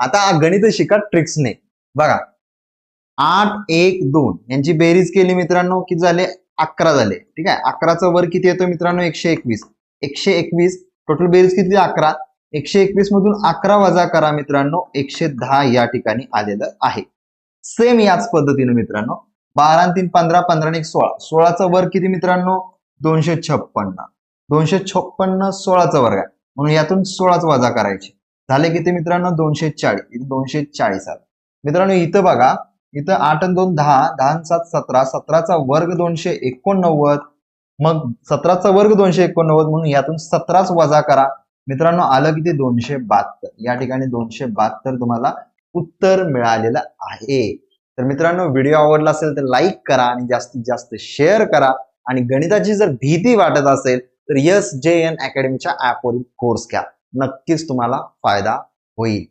आता गणित शिका ट्रिक्सने. बघा 8 1 2 यांची बेरीज केली मित्रांनो, किती झाले 11 झाले. ठीक आहे, 11चा वर्ग किती येतो मित्रांनो 121. 121 टोटल बेरीज किती 11. 121 मधून 11 वजा करा मित्रांनो 110 या ठिकाणी आलेलं आहे. सेम याच पद्धतीने मित्रांनो 12 3 15 15 1 16. 16चा वर्ग किती मित्रांनो 256. 256 16चा वर्ग आहे म्हणून यातून 16च वजा करायचे. झाले किती मित्रांनो 240. 240 आलं मित्रांनो. इथं बघा, इथं 8 आणि 2 10, 10 आणि 7 17, 17चा वर्ग 289, मग 17चा वर्ग 289 म्हणून यातून 17च वजा करा मित्रांनो. आलं किती 272. या ठिकाणी 272 तुम्हाला उत्तर मिळालेलं आहे. तर मित्रांनो व्हिडिओ आवडला असेल तर लाईक करा आणि जास्तीत जास्त शेअर करा. आणि गणिताची जर भीती वाटत असेल तर SJN अकॅडमीच्या ऍपवरील कोर्स घ्या, नक्कीच तुम्हाला फायदा होईल.